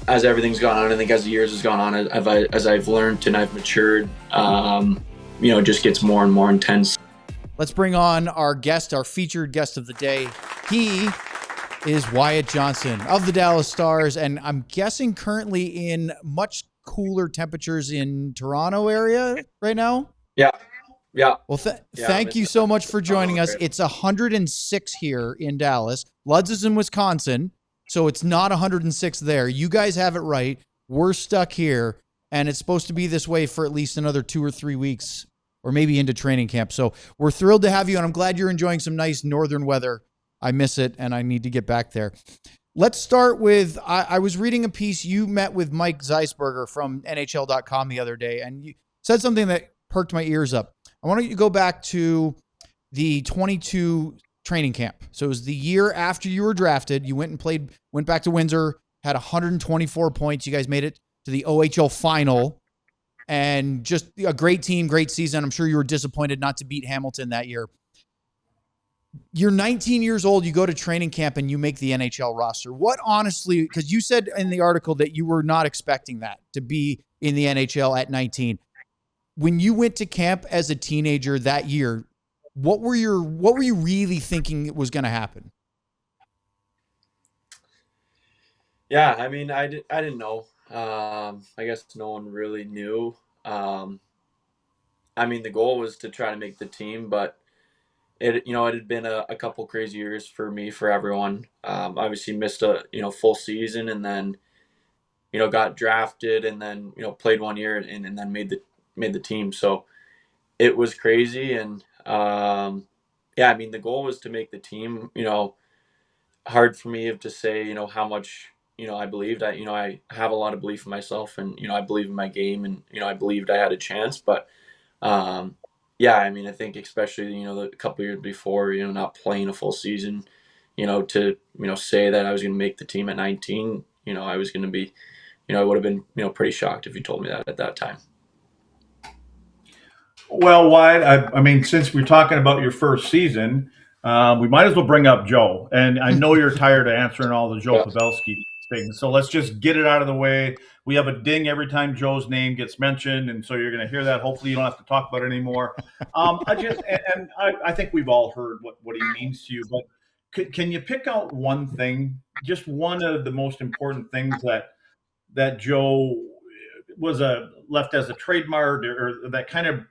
as everything's gone on, I think as the years has gone on, as I've learned and I've matured, it just gets more and more intense. Let's bring on our guest, our featured guest of the day. He is Wyatt Johnston of the Dallas Stars, and I'm guessing currently in much cooler temperatures in Toronto area right now. Yeah. Well, thank you so much for joining us. It's 106 here in Dallas. Luds is in Wisconsin, so it's not 106 there. You guys have it right. We're stuck here, and it's supposed to be this way for at least another 2 or 3 weeks, or maybe into training camp. So we're thrilled to have you, and I'm glad you're enjoying some nice northern weather. I miss it, and I need to get back there. Let's start with, I was reading a piece. You met with Mike Zeisberger from NHL.com the other day, and you said something that perked my ears up. I want you to go back to the 22 training camp. So it was the year after you were drafted. You went back to Windsor, had 124 points. You guys made it to the OHL final, and just a great team, great season. I'm sure you were disappointed not to beat Hamilton that year. You're 19 years old. You go to training camp and you make the NHL roster. What honestly, because you said in the article that you were not expecting that to be in the NHL at 19. When you went to camp as a teenager that year, what were you really thinking was going to happen? Yeah, I mean, I didn't know. I guess no one really knew. I mean, the goal was to try to make the team, but it had been a couple crazy years for me, for everyone. Obviously missed a full season, and then got drafted, and then played 1 year and then made the team. So it was crazy, and yeah, I mean, the goal was to make the team. Hard for me to say how much I believed. I have a lot of belief in myself, and I believe in my game, and I believed I had a chance. But yeah, I mean, I think especially the couple years before, not playing a full season, to say that I was going to make the team at 19, I was going to be, I would have been pretty shocked if you told me that at that time. Well, Wyatt, I mean, since we're talking about your first season, we might as well bring up Joe. And I know you're tired of answering all the Joe Pavelski things, so let's just get it out of the way. We have a ding every time Joe's name gets mentioned, and so you're going to hear that. Hopefully, you don't have to talk about it anymore. I think we've all heard what he means to you, but can you pick out one thing, just one of the most important things that Joe was left as a trademark, or that kind of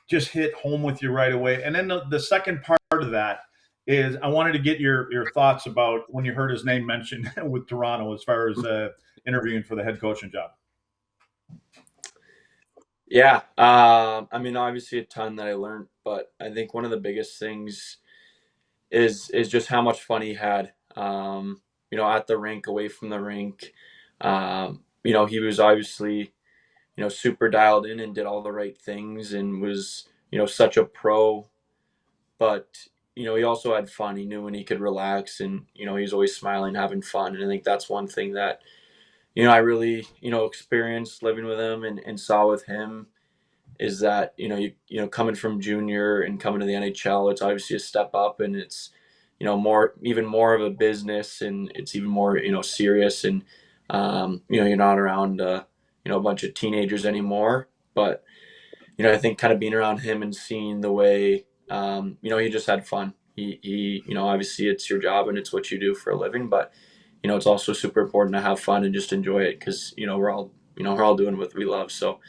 just hit home with you right away? And then the second part of that is I wanted to get your thoughts about when you heard his name mentioned with Toronto as far as interviewing for the head coaching job. Yeah. I mean, obviously a ton that I learned, but I think one of the biggest things is just how much fun he had, at the rink, away from the rink. He was obviously, super dialed in and did all the right things and was, such a pro, but, he also had fun. He knew when he could relax, and, he was always smiling, having fun. And I think that's one thing that, I really, experienced living with him and saw with him, is that, coming from junior and coming to the NHL, it's obviously a step up, and it's, even more of a business, and it's even more, serious. And, you're not around, a bunch of teenagers anymore. But, I think kind of being around him and seeing the way, he just had fun. He obviously it's your job and it's what you do for a living, but, it's also super important to have fun and just enjoy it, because, we're all doing what we love. So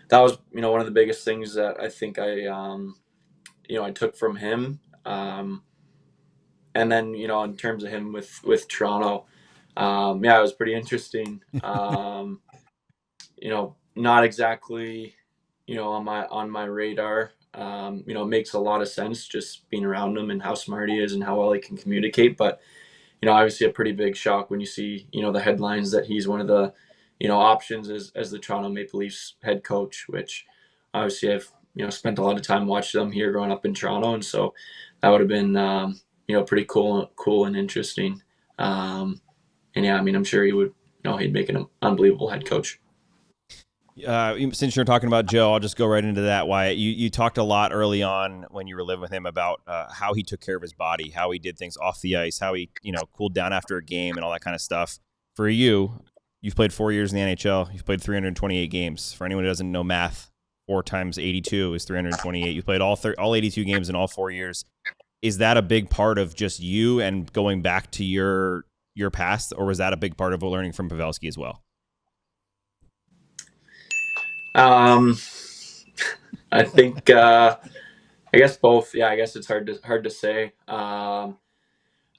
that was, one of the biggest things that I think I took from him. And then, in terms of him with Toronto, yeah, it was pretty interesting. Not exactly, on my radar. It makes a lot of sense just being around him and how smart he is and how well he can communicate. But, obviously a pretty big shock when you see, the headlines that he's one of the, options as the Toronto Maple Leafs head coach, which obviously I've, spent a lot of time watching them here growing up in Toronto. And so that would have been, pretty cool and interesting. And yeah, I mean, I'm sure he would, he'd make an unbelievable head coach. Since you're talking about Joe, I'll just go right into that, Wyatt. You talked a lot early on when you were living with him about how he took care of his body, how he did things off the ice, how he, cooled down after a game and all that kind of stuff. For you, You've played 4 years in the NHL. You've played 328 games. For anyone who doesn't know math, 4 times 82 is 328. You played all 82 games in all 4 years. Is that a big part of just you and going back to your past, or was that a big part of learning from Pavelski as well? I think I guess both. Yeah, I guess it's hard to say. I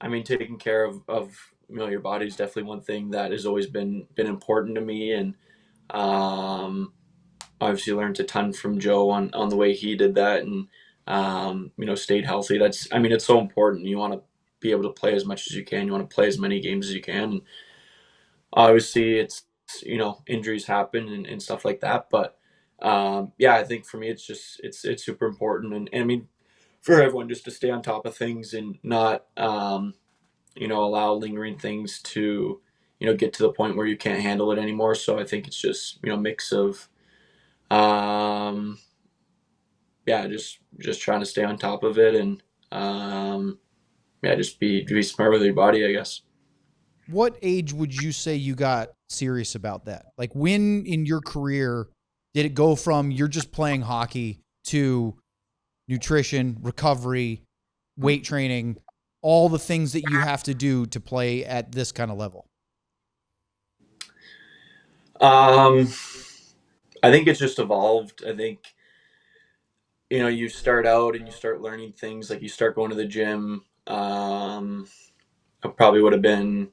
mean, taking care of your body is definitely one thing that has always been important to me, and obviously learned a ton from Joe on the way he did that, and stayed healthy. It's so important. You want to be able to play as much as you can. You want to play as many games as you can. And obviously, it's injuries happen and stuff like that, but I think for me, it's super important, and I mean, for everyone just to stay on top of things and not allow lingering things to get to the point where you can't handle it anymore. So I think it's just mix of just trying to stay on top of it, and just be smart with your body, I guess. What age would you say you got serious about that? Like, when in your career did it go from you're just playing hockey to nutrition, recovery, weight training, all the things that you have to do to play at this kind of level? I think it's just evolved. I think, you start out and you start learning things, like you start going to the gym. I probably would have been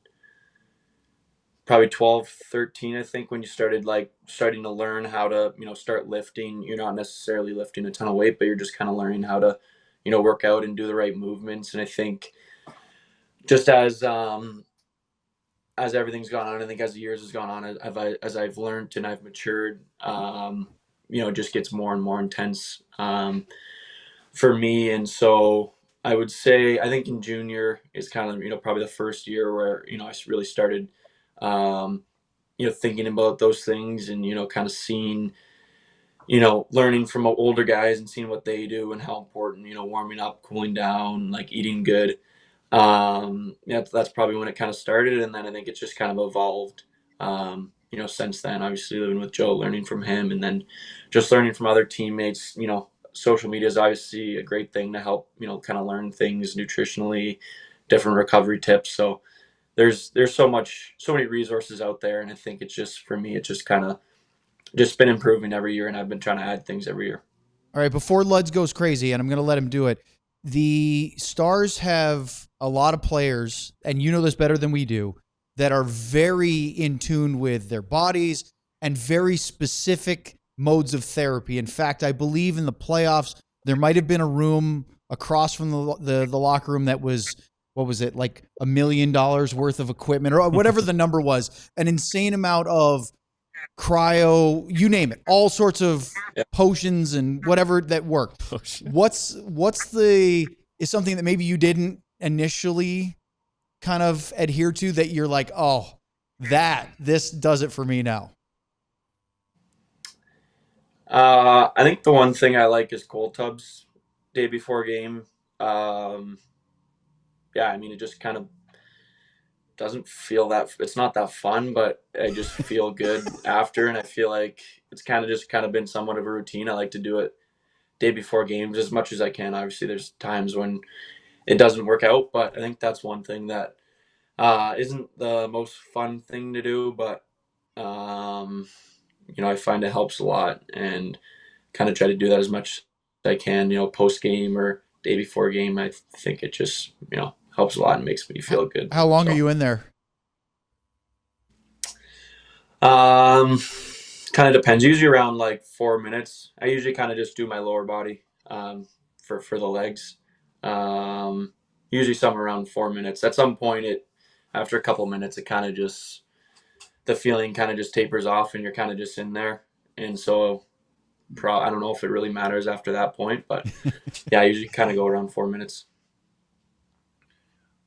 probably 12, 13, I think, when you starting to learn how to, start lifting. You're not necessarily lifting a ton of weight, but you're just kind of learning how to, work out and do the right movements. And I think just as everything's gone on, I think as the years has gone on, as I've learned and I've matured, it just gets more and more intense for me. And so I would say, I think in junior is kind of, probably the first year where, I really started, thinking about those things, and, kind of seeing, learning from older guys and seeing what they do and how important, warming up, cooling down, like eating good. That's probably when it kind of started. And then I think it's just kind of evolved, since then. Obviously living with Joe, learning from him, and then just learning from other teammates. Social media is obviously a great thing to help, kind of learn things nutritionally, different recovery tips. So there's so many resources out there. And I think it's just, for me, it's just kind of just been improving every year, and I've been trying to add things every year. All right, before Luds goes crazy, and I'm going to let him do it, the Stars have a lot of players, and you know this better than we do, that are very in tune with their bodies and very specific modes of therapy. In fact, I believe in the playoffs, there might have been a room across from the locker room that was, what was it, like $1 million worth of equipment, or whatever the number was, an insane amount of cryo, you name it, all sorts of potions and whatever that work. What's is something that maybe you didn't initially kind of adhere to, that you're like, oh, this does it for me now? I think the one thing I like is cold tubs day before game. It just kind of doesn't feel it's not that fun, but I just feel good after. And I feel like it's kind of been somewhat of a routine. I like to do it day before games as much as I can. Obviously there's times when it doesn't work out, but I think that's one thing that isn't the most fun thing to do, but I find it helps a lot, and kind of try to do that as much as I can, post game or day before game. I think it just, helps a lot and makes me feel good. How long are you in there? Kind of depends. Usually around like 4 minutes. I usually kind of just do my lower body for the legs. Usually somewhere around 4 minutes. At some point, after a couple minutes, it kind of just, the feeling kind of just tapers off, and you're kind of just in there. And so I don't know if it really matters after that point, but I usually kind of go around 4 minutes.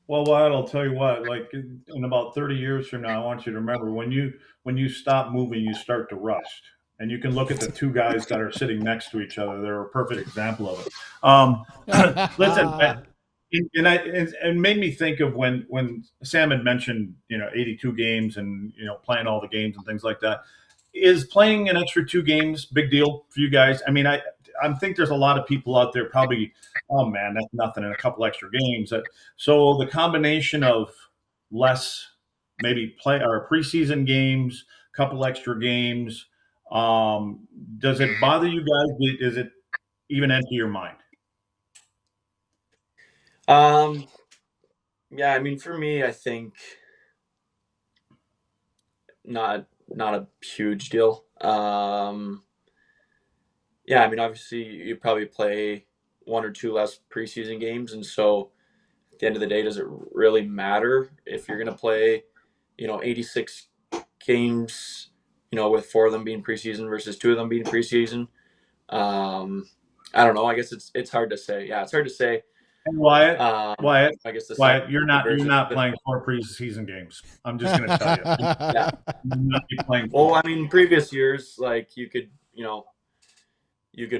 Well, Wyatt, I'll tell you what, like in about 30 years from now, I want you to remember, when you stop moving, you start to rust. And you can look at the two guys that are sitting next to each other. They're a perfect example of it. Listen, And made me think of when Sam had mentioned 82 games and playing all the games and things like that. Is playing an extra 2 games big deal for you guys? I mean, I think there's a lot of people out there probably, oh man, that's nothing in a couple extra games. So the combination of less maybe play or preseason games, couple extra games, does it bother you guys? Is it even enter your mind? Um, yeah, I mean, for me, I think not a huge deal. Yeah, I mean, obviously, you probably play one or two less preseason games, and so at the end of the day, does it really matter if you're going to play, 86 games, with four of them being preseason versus two of them being preseason? Um, I don't know. I guess it's hard to say. Yeah, it's hard to say. And Wyatt, Um, Wyatt, I guess the Wyatt, scientific you're version not of it. playing 4 preseason games. I'm just going to tell you, Yeah. you're not be playing Well, 4. I mean, previous years, like you could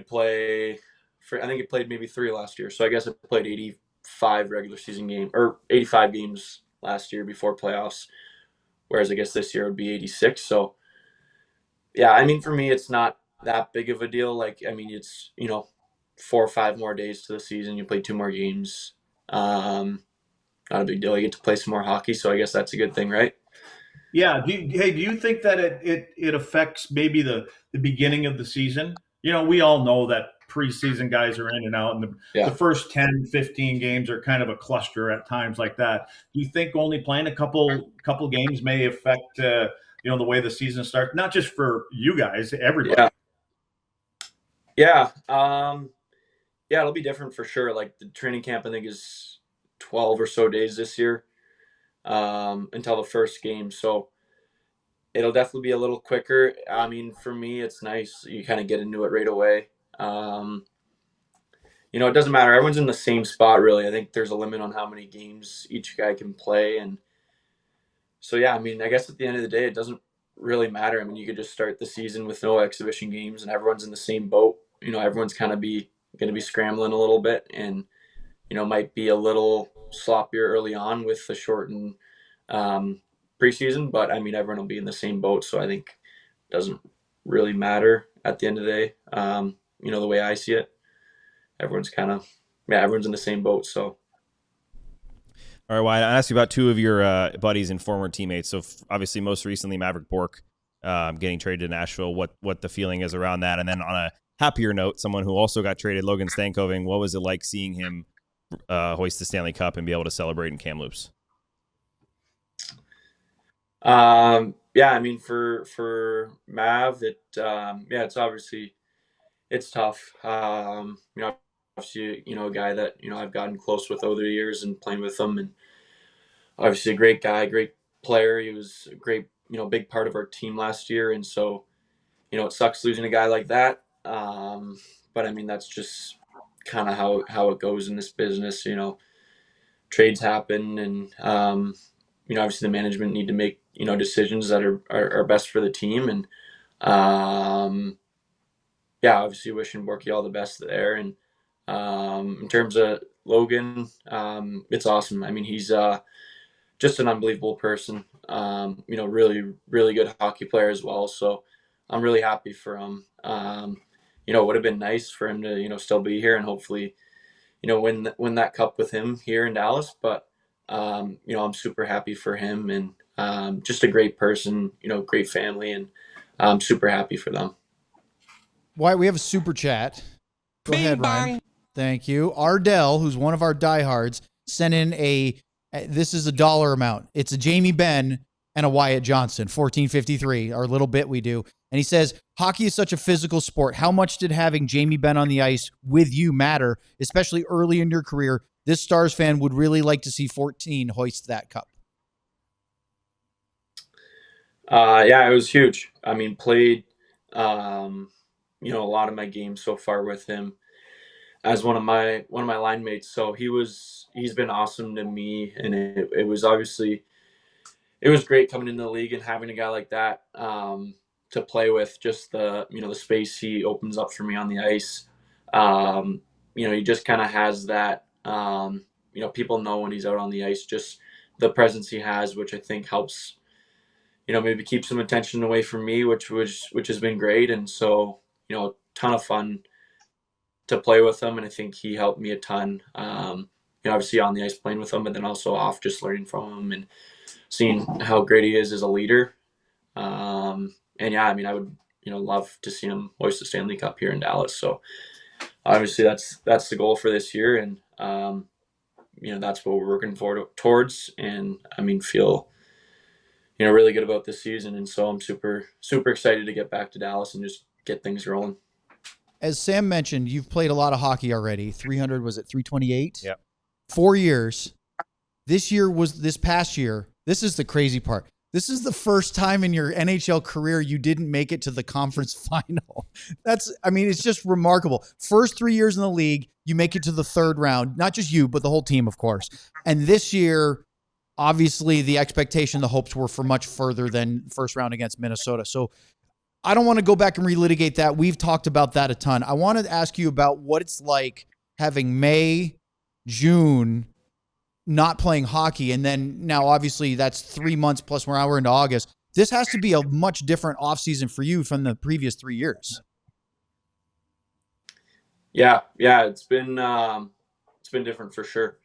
play for, I think it played maybe three last year. So I guess it played 85 regular season game or 85 games last year before playoffs. Whereas I guess this year it would be 86. So yeah, I mean, for me, it's not that big of a deal. Like, I mean, it's, 4 or 5 more days to the season. You play two more games. Um, Not a big deal. You get to play some more hockey. So I guess that's a good thing, right? Yeah. Do you think that it affects maybe the beginning of the season? We all know that preseason guys are in and out, and the Yeah. first 10, 15 games are kind of a cluster at times like that. Do you think only playing a couple games may affect the way the season starts? Not just for you guys, everybody. Yeah. Yeah. Yeah, it'll be different for sure. Like the training camp, I think is 12 or so days this year, until the first game. So it'll definitely be a little quicker. I mean, for me, it's nice. You kind of get into it right away. Um, it doesn't matter. Everyone's in the same spot, really. I think there's a limit on how many games each guy can play. And so, yeah, I mean, I guess at the end of the day, it doesn't really matter. I mean, you could just start the season with no exhibition games and everyone's in the same boat. Everyone's kind of going to be scrambling a little bit and, might be a little sloppier early on with the shortened um, preseason, but I mean, everyone will be in the same boat. So I think it doesn't really matter at the end of the day. The way I see it, everyone's kind of, yeah, everyone's in the same boat. So. All right, Wyatt, I asked you about two of your buddies and former teammates. So obviously, most recently, Maverick Bourque getting traded to Nashville. What the feeling is around that? And then on a happier note, someone who also got traded, Logan Stankoven. What was it like seeing him hoist the Stanley Cup and be able to celebrate in Kamloops? Yeah, I mean, for Mav, yeah, it's obviously it's tough. Obviously, a guy that I've gotten close with over the years and playing with him, and obviously a great guy, great player. He was a great, big part of our team last year, and so it sucks losing a guy like that. But I mean, that's just kind of how it goes in this business. Trades happen, and obviously the management need to make decisions that are best for the team, and yeah, obviously wishing Borky all the best there. And in terms of Logan, it's awesome. I mean, he's just an unbelievable person. Really, really good hockey player as well. So I'm really happy for him. It would have been nice for him to still be here and hopefully win that cup with him here in Dallas. But I'm super happy for him and just a great person. Great family, and I'm super happy for them. Why, we have a super chat. Go ahead, Ryan. Thank you. Ardell, who's one of our diehards, sent in this is a dollar amount. It's a Jamie Benn and a Wyatt Johnston, $14.53, our little bit we do. And he says, hockey is such a physical sport. How much did having Jamie Benn on the ice with you matter, especially early in your career? This Stars fan would really like to see 14 hoist that cup. Yeah, it was huge. I mean, played, a lot of my games so far with him as one of my line mates. So he's been awesome to me, and it was obviously it was great coming into the league and having a guy like that to play with. Just the the space he opens up for me on the ice. He just kind of has that people know when he's out on the ice, just the presence he has, which I think helps, maybe keep some attention away from me, which has been great. And so, ton of fun to play with him. And I think he helped me a ton, obviously on the ice playing with him, but then also off, just learning from him and seeing how great he is as a leader. And yeah, I would, love to see him hoist the Stanley Cup here in Dallas. So obviously that's the goal for this year. And, that's what we're working towards. And feel, really good about this season. And so I'm super, super excited to get back to Dallas and just get things rolling. As Sam mentioned, you've played a lot of hockey already. 300, was it 328? Yep. 4 years. This past year. This is the crazy part. This is the first time in your NHL career you didn't make it to the conference final. It's just remarkable. First 3 years in the league, you make it to the third round. Not just you, but the whole team, of course. And this year, obviously, the expectation, the hopes were for much further than first round against Minnesota. So I don't want to go back and relitigate that. We've talked about that a ton. I wanted to ask you about what it's like having May, June, not playing hockey, and then now obviously that's 3 months plus we're into August. This has to be a much different offseason for you from the previous 3 years. Yeah, it's been different for sure.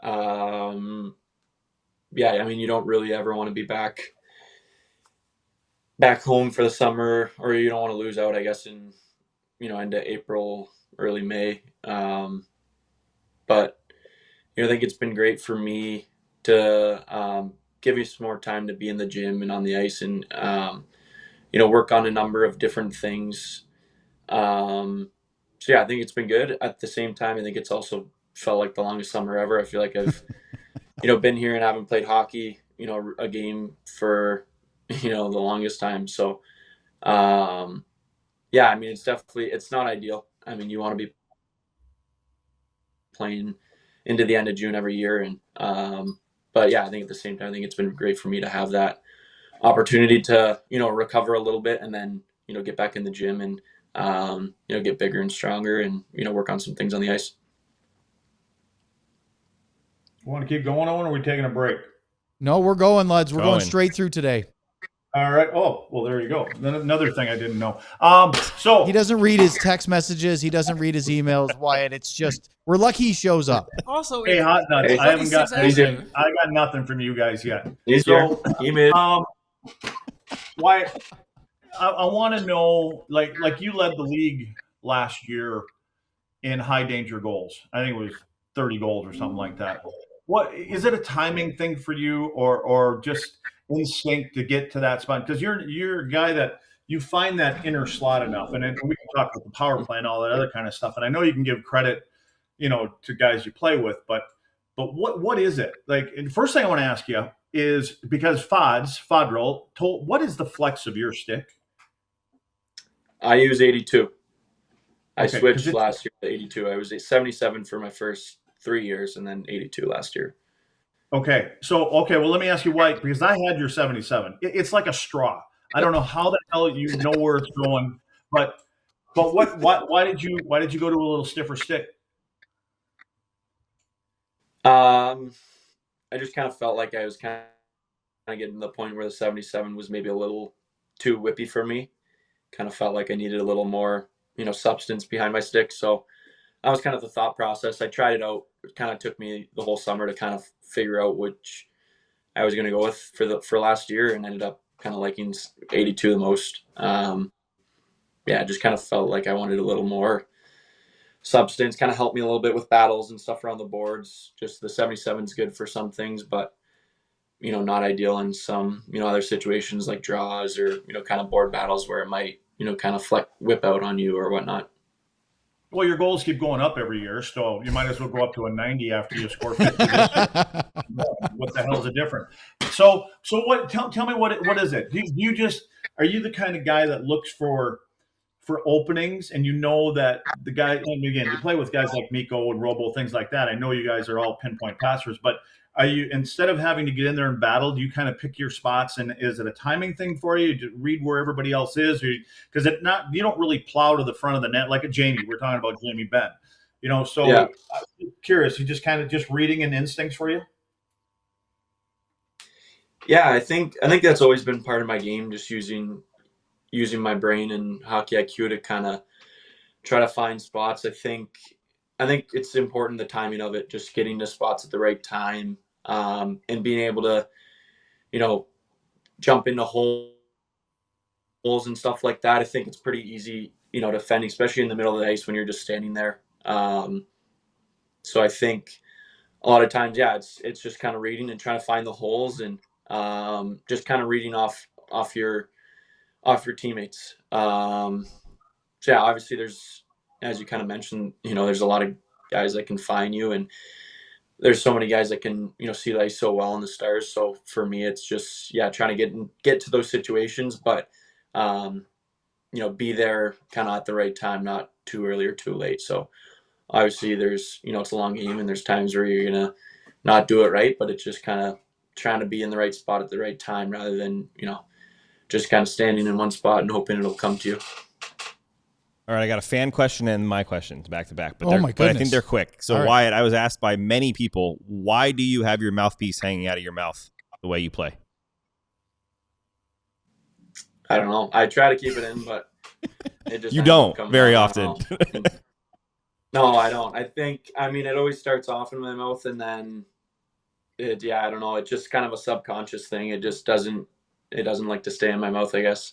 You don't really ever want to be back home for the summer, or you don't want to lose out, I guess, in into April, early May. But I think it's been great for me to give me some more time to be in the gym and on the ice and, work on a number of different things. So, yeah, I think it's been good. At the same time, I think it's also felt like the longest summer ever. I feel like I've, been here and haven't played hockey, a game for, the longest time. So, it's not ideal. You want to be playing into the end of June every year. And, but yeah, I think at the same time, I think it's been great for me to have that opportunity to, recover a little bit and then, get back in the gym and, get bigger and stronger and, work on some things on the ice. Want to keep going on, or are we taking a break? No, we're going, lads. We're going straight through today. All right. Oh, well, there you go. Then another thing I didn't know. So he doesn't read his text messages. He doesn't read his emails, Wyatt. It's just, we're lucky he shows up. Also, hey, hot nuts. Hey, I haven't got anything. I got nothing from you guys yet. So, Wyatt, I want to know, like you led the league last year in high danger goals. I think it was 30 goals or something like that. What is it, a timing thing for you, or just instinct to get to that spot? Because you're a guy that you find that inner slot enough, and then we can talk about the power play and all that other kind of stuff. And I know you can give credit, to guys you play with, but what is it like? And the first thing I want to ask you is, because Fodrell told, what is the flex of your stick? I use 82. I switched last year to 82. I was 77 for my first 3 years, and then 82 last year. Okay. Well, let me ask you why, because I had your 77. It's like a straw. I don't know how the hell you know where it's going, but why did you go to a little stiffer stick? I just kind of felt like I was kind of getting to the point where the 77 was maybe a little too whippy for me. Kind of felt like I needed a little more, substance behind my stick. So that was kind of the thought process. I tried it out. It kind of took me the whole summer to kind of figure out which I was going to go with for last year, and ended up kind of liking 82 the most. It just kind of felt like I wanted a little more substance, kind of helped me a little bit with battles and stuff around the boards. Just the 77 is good for some things, but not ideal in some, other situations like draws or, kind of board battles where it might, kind of whip out on you or whatnot. Well, your goals keep going up every year, so you might as well go up to a 90 after you score 50. What the hell is the difference? So what? Tell me what is it? Are you the kind of guy that looks for openings, and that the guy? And again, you play with guys like Mikko and Robo, things like that. I know you guys are all pinpoint passers, but are you, instead of having to get in there and battle, do you kind of pick your spots? And is it a timing thing for you to read where everybody else is? Because you don't really plow to the front of the net like a Jamie. We're talking about Jamie Benn. So Yeah. I'm curious, you just kind of just reading and instincts for you? Yeah, I think that's always been part of my game, just using my brain and hockey IQ to kind of try to find spots. I think it's important, the timing of it, just getting to spots at the right time, and being able to, jump into holes and stuff like that. I think it's pretty easy, defending, especially in the middle of the ice when you're just standing there. So I think a lot of times, yeah, it's just kind of reading and trying to find the holes, and just kind of reading off your teammates. So yeah, obviously there's, as you kind of mentioned, there's a lot of guys that can find you, and there's so many guys that can, see the ice so well in the Stars. So for me, it's just, yeah, trying to get to those situations, but be there kind of at the right time, not too early or too late. So obviously there's, it's a long game, and there's times where you're gonna not do it right, but it's just kind of trying to be in the right spot at the right time, rather than, just kind of standing in one spot and hoping it'll come to you. All right, I got a fan question and my questions back to back, but oh my goodness. but I think they're quick. So All right. Wyatt, I was asked by many people, why do you have your mouthpiece hanging out of your mouth the way you play? I don't know. I try to keep it in, but it just you don't very often. No, I don't. I think, it always starts off in my mouth, and then I don't know. It's just kind of a subconscious thing. It just doesn't like to stay in my mouth, I guess.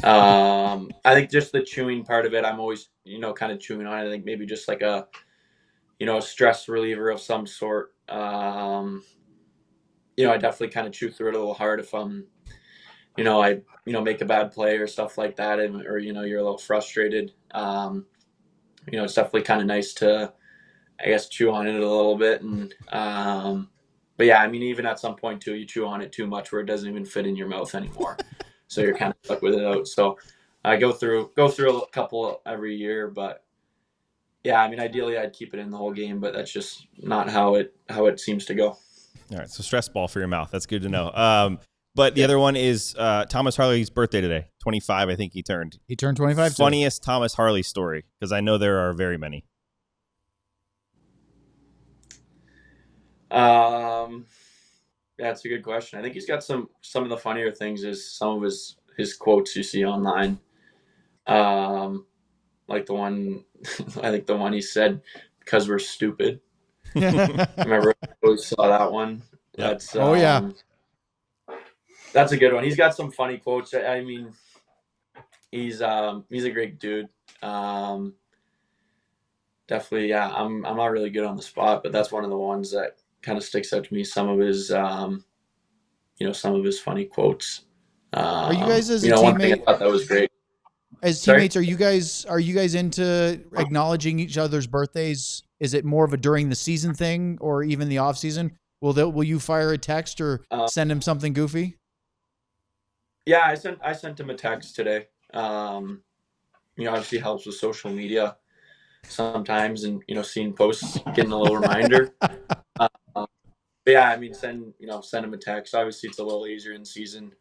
I think just the chewing part of it, I'm always, kind of chewing on it. I think maybe just like a stress reliever of some sort. I definitely kind of chew through it a little hard if I'm, I make a bad play or stuff like that, or you're a little frustrated. It's definitely kind of nice to, I guess, chew on it a little bit. And but yeah, even at some point too, you chew on it too much where it doesn't even fit in your mouth anymore. So you're kind of stuck with it out. So I go through a couple every year, but yeah, ideally I'd keep it in the whole game, but that's just not how it seems to go. All right, so stress ball for your mouth. That's good to know. But the other one is Thomas Harley's birthday today. 25, I think he turned. He turned 25. Funniest Thomas Harley story, because I know there are very many. That's a good question. I think he's got some of the funnier things is some of his quotes you see online. Like the one, I think the one he said, "Because we're stupid." Remember, I always saw that one. Yep. That's yeah. That's a good one. He's got some funny quotes. He's a great dude. Definitely, yeah. I'm not really good on the spot, but that's one of the ones that kind of sticks out to me. Some of his, some of his funny quotes. Are you guys as a one thing I teammate? thought that was great. As teammates, are you guys into acknowledging each other's birthdays? Is it more of a during the season thing, or even the off season? Will you fire a text or send him something goofy? Yeah, I sent him a text today. Obviously helps with social media sometimes, and seeing posts, getting a little reminder. But yeah, send him a text. Obviously, it's a little easier in season.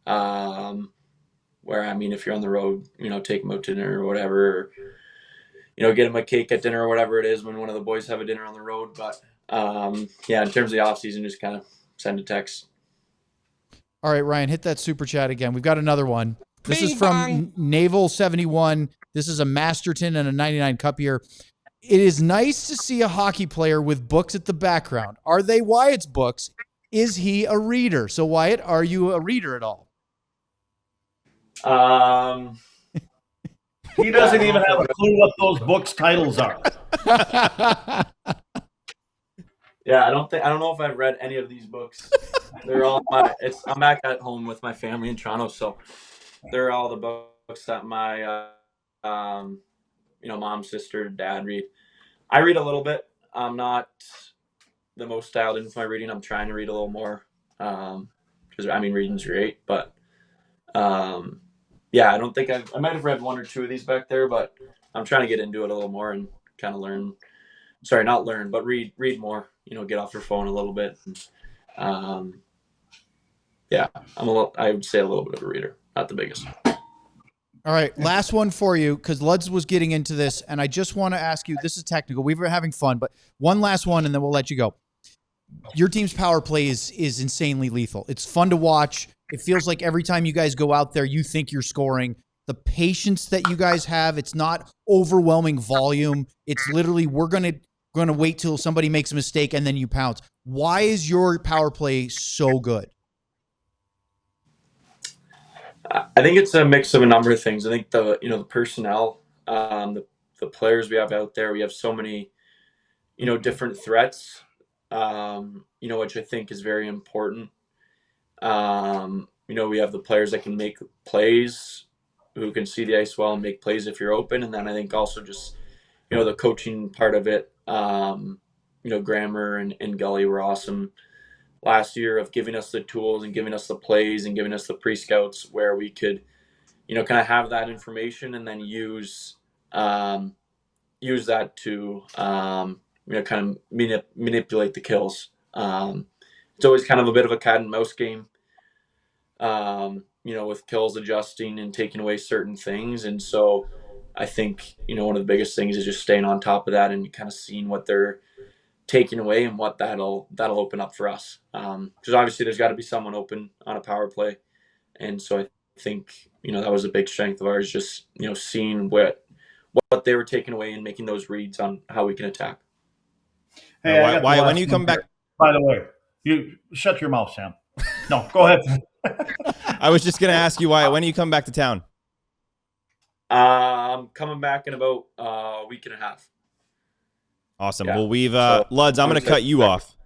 Where if you're on the road, take him out to dinner or whatever, or, get him a cake at dinner or whatever it is when one of the boys have a dinner on the road. But yeah, in terms of the off season, just kind of send a text. All right, Ryan, hit that super chat again. We've got another one. This is from Naval 71. This is a Masterton and a 99 Cup here. It is nice to see a hockey player with books at the background. Are they Wyatt's books? Is he a reader? So Wyatt, are you a reader at all? He doesn't even have a clue what those books' titles are. Yeah, I don't know if I've read any of these books. They're all I'm back at home with my family in Toronto, so they're all the books that my mom, sister, dad read. I read a little bit. I'm not the most dialed in with my reading. I'm trying to read a little more. Because reading's great, but yeah, I don't think I might have read one or two of these back there, but I'm trying to get into it a little more and kind of learn. Sorry, not learn, but read more. Get off your phone a little bit. Yeah, I would say a little bit of a reader, not the biggest. All All right, last one for you, because Luds was getting into this, and I just want to ask you, this is technical. We were having fun, but one last one, and then we'll let you go. Your team's power play is insanely lethal. It's fun to watch. It feels like every time you guys go out there, you think you're scoring. The patience that you guys have, it's not overwhelming volume. It's literally, we're gonna wait till somebody makes a mistake and then you pounce. Why is your power play so good? I think it's a mix of a number of things. I think the personnel, the players we have out there, we have so many, different threats, which I think is very important. We have the players that can make plays, who can see the ice well and make plays if you're open. And then I think also just, the coaching part of it, Grammer and Gully were awesome last year of giving us the tools and giving us the plays and giving us the pre-scouts where we could, kind of have that information and then use that to, kind of manipulate the kills. It's always kind of a bit of a cat and mouse game, with kills adjusting and taking away certain things. And so I think, one of the biggest things is just staying on top of that and kind of seeing what they're taking away and what that'll open up for us. Because obviously there's got to be someone open on a power play. And so I think, that was a big strength of ours, just, seeing what they were taking away and making those reads on how we can attack. Hey, why when you come back? By the way, you shut your mouth, Sam. No, go ahead. I was just going to ask you, Wyatt, when do you come back to town? I'm coming back in about a week and a half. Awesome. Yeah. Well, Luds, I'm going to cut you off.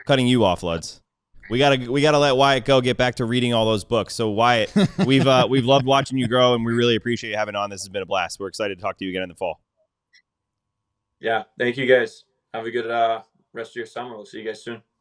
Cutting you off, Luds. We gotta let Wyatt go, get back to reading all those books. So Wyatt, we've loved watching you grow, and we really appreciate you having on. This has been a blast. We're excited to talk to you again in the fall. Yeah, thank you guys. Have a good rest of your summer. We'll see you guys soon.